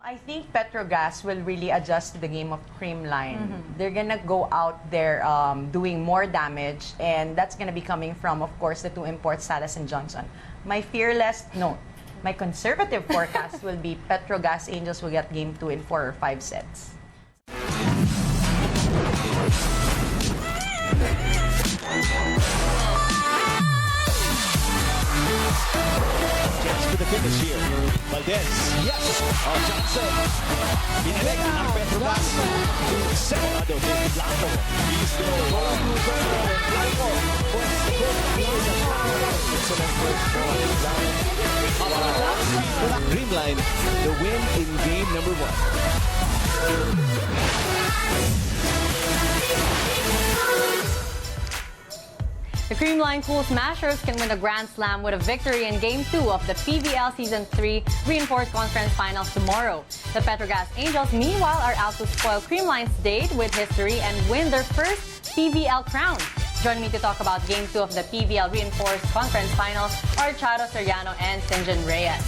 I think PetroGazz will really adjust to the game of Creamline. They're gonna go out there doing more damage, and that's gonna be coming from, of course, the two imports, Salas and Johnson. My conservative forecast will be PetroGazz Angels will get game 2 in 4 or 5 sets. Chance for the finish here. Valdez, yes! Oh, Johnson. Binalik ang PetroGazz. Morado, David Blanco. He's still going to Blanco. Points the goal. Excellent work for Creamline, the win in game number 1. The Creamline Cool Smashers can win the Grand Slam with a victory in Game 2 of the PVL Season 3 Reinforced Conference Finals tomorrow. The Petro Gazz Angels, meanwhile, are out to spoil Creamline's date with history and win their first PVL crown. Joining me to talk about Game 2 of the PVL Reinforced Conference Finals are Charo and Synjin Reyes.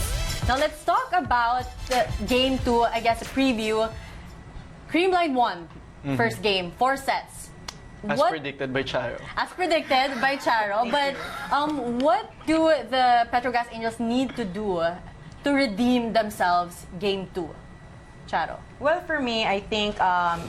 Now let's talk about the Game 2, I guess a preview. Creamline won first game, 4 sets. As predicted by Charo. As predicted by Charo. But what do the Petro Gazz Angels need to do to redeem themselves Game 2? Charo. Well, for me, I think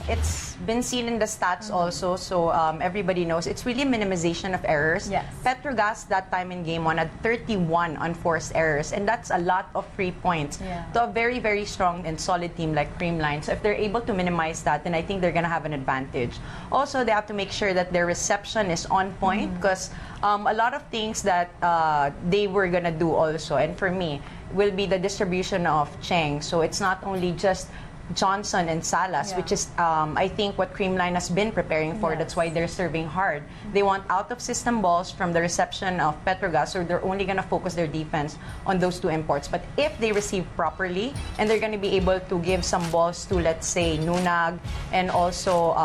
it's been seen in the stats also, so everybody knows it's really minimization of errors. Yes. PetroGazz that time in Game 1 had 31 unforced errors, and that's a lot of free points to a very, very strong and solid team like Creamline. So if they're able to minimize that, then I think they're going to have an advantage. Also, they have to make sure that their reception is on point, because a lot of things that they were going to do also, and for me, will be the distribution of Cheng. So it's not only just Johnson and Salas, which is, I think, what Creamline has been preparing for. That's why they're serving hard. They want out-of-system balls from the reception of PetroGazz, so they're only going to focus their defense on those two imports. But if they receive properly, and they're going to be able to give some balls to, let's say, Nunag and also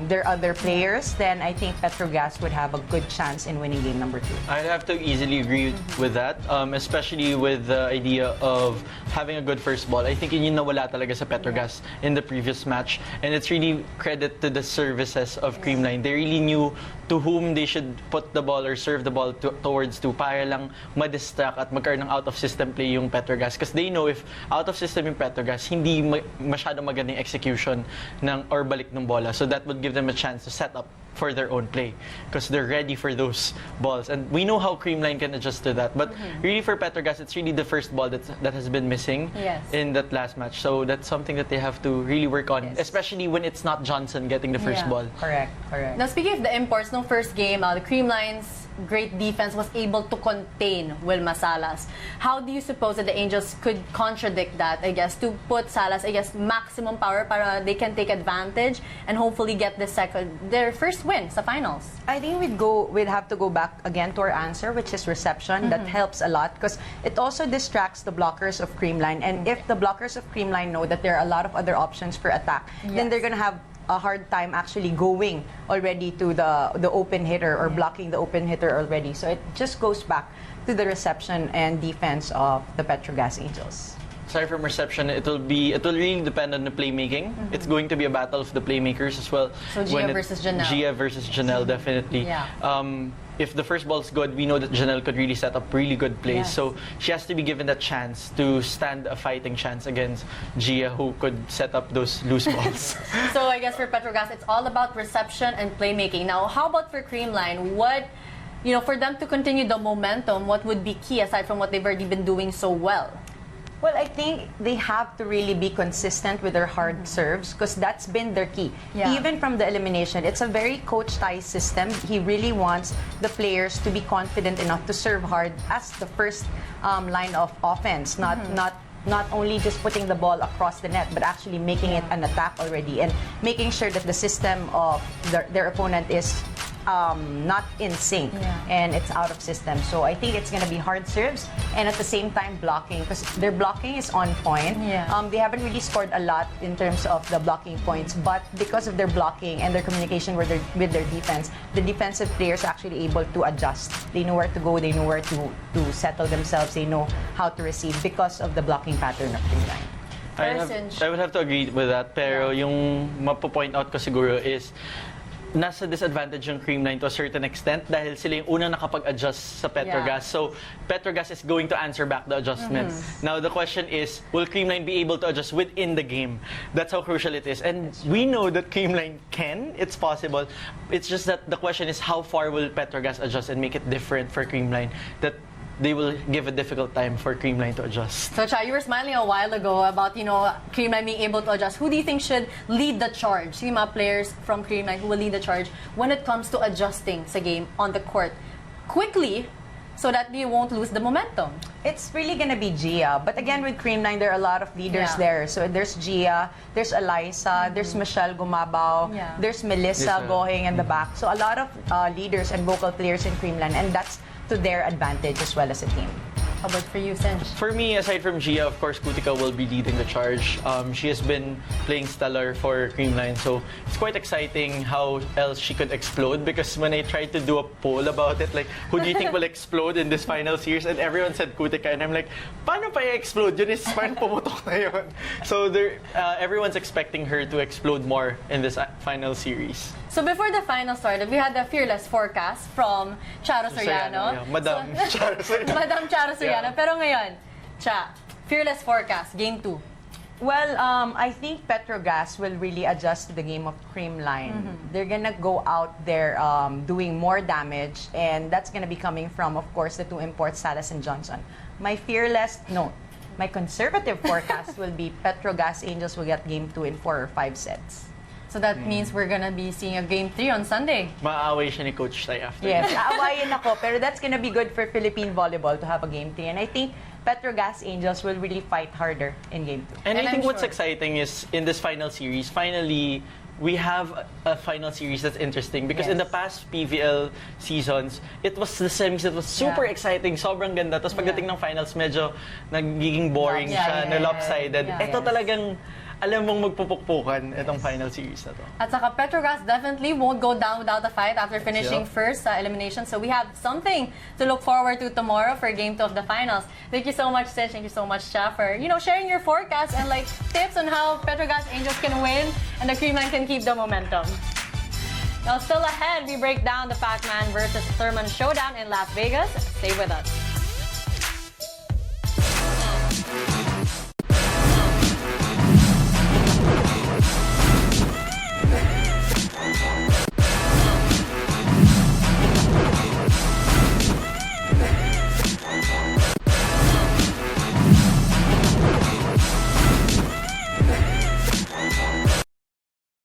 their other players, then I think PetroGazz would have a good chance in winning game number 2. I'd have to easily agree with that, especially with the idea of having a good first ball. I think yun yung nawala talaga sa PetroGazz in the previous match, and it's really credit to the services of Creamline. They really knew to whom they should put the ball or serve the ball towards to para lang ma-distract at magkaroon ng out-of-system play yung PetroGazz, because they know if out-of-system yung PetroGazz, hindi masyadong magandang execution or balik ng bola, so that would give them a chance to set up for their own play because they're ready for those balls, and we know how Creamline can adjust to that. But really for PetroGazz, it's really the first ball that has been missing in that last match, so that's something that they have to really work on, especially when it's not Johnson getting the first ball. Correct. Now speaking of the imports, no first game, the Creamline's great defense was able to contain Wilma Salas. How do you suppose that the Angels could contradict that, I guess, to put Salas, I guess, maximum power para they can take advantage and hopefully get their first win sa finals? I think we'd have to go back again to our answer, which is reception. That helps a lot because it also distracts the blockers of Creamline. And if the blockers of Creamline know that there are a lot of other options for attack, then they're going to have a hard time actually going already to the open hitter or blocking the open hitter already. So it just goes back to the reception and defense of the Petro Gazz Angels. Aside from reception, it will really depend on the playmaking. It's going to be a battle of the playmakers as well. So Jia versus Djanel. Jia versus Djanel, definitely. If the first ball is good, we know that Djanel could really set up really good plays. So she has to be given that chance to stand a fighting chance against Jia, who could set up those loose balls. So I guess for PetroGazz, it's all about reception and playmaking. Now, how about for Creamline? For them to continue the momentum, what would be key aside from what they've already been doing so well? Well, I think they have to really be consistent with their hard serves because that's been their key. Even from the elimination, it's a very coach-tie system. He really wants the players to be confident enough to serve hard as the first line of offense, not only just putting the ball across the net, but actually making it an attack already and making sure that the system of their opponent is not in sync and it's out of system. So I think it's going to be hard serves and at the same time blocking because their blocking is on point. They haven't really scored a lot in terms of the blocking points, but because of their blocking and their communication with their defense, the defensive players are actually able to adjust. They know where to go, they know where to settle themselves, they know how to receive because of the blocking pattern of Creamline. I would have to agree with that. Pero yung mapo-point out ko siguro is nasa disadvantage yung Creamline to a certain extent dahil sila yung unang nakapag-adjust sa PetroGazz. So, PetroGazz is going to answer back the adjustments. Now, the question is, will Creamline be able to adjust within the game? That's how crucial it is. And we know that Creamline can. It's possible. It's just that the question is, how far will PetroGazz adjust and make it different for Creamline? That they will give a difficult time for Creamline to adjust. So, Cha, you were smiling a while ago about, Creamline being able to adjust. Who do you think should lead the charge? Sino mga players from Creamline who will lead the charge when it comes to adjusting sa game on the court quickly so that you won't lose the momentum? It's really gonna be Jia. But again, with Creamline, there are a lot of leaders there. So there's Jia, there's Eliza, there's Michelle Gumabao, there's Melissa going in the back. So a lot of leaders and vocal players in Creamline, and that's to their advantage as well as a team. How about for you, Synj? For me, aside from Jia, of course, Kuttika will be leading the charge. She has been playing stellar for Creamline, so it's quite exciting how else she could explode. Because when I tried to do a poll about it, like, who do you think will explode in this final series? And everyone said Kuttika, and I'm like, paano pa i-explode? Yun is parang pumutok na yun. So everyone's expecting her to explode more in this final series. So before the final started, we had the fearless forecast from Charo Soriano. Madam Charo Soriano. Madam Charo Soriano. Pero ngayon, Cha, fearless forecast, game 2. Well, I think PetroGazz will really adjust to the game of Creamline. They're gonna go out there doing more damage, and that's gonna be coming from, of course, the two imports, Salas and Johnson. My conservative forecast will be Petro Gazz Angels will get game 2 in 4 or 5 sets. So that means we're gonna be seeing a game 3 on Sunday. Maaaway siya ni Coach Tay after. Yes, aawayin ako. Pero that's gonna be good for Philippine volleyball to have a game 3. And I think Petro Gazz Angels will really fight harder in game 2. And I think what's exciting is in this final series, finally, we have a final series that's interesting because in the past PVL seasons, it was the semis that was super exciting, sobrang ganda. Tapos pagdating ng finals, medyo nagiging boring siya, na lopsided. Ito talagang alam mong magpupukpukan itong final series na to. At saka PetroGazz definitely won't go down without a fight after finishing first sa elimination. So we have something to look forward to tomorrow for game 2 of the finals. Thank you so much, Synj. Thank you so much, Cha, for sharing your forecast and tips on how PetroGazz Angels can win and the Creamline can keep the momentum. Now, still ahead, we break down the Pac-Man versus Thurman showdown in Las Vegas. Stay with us.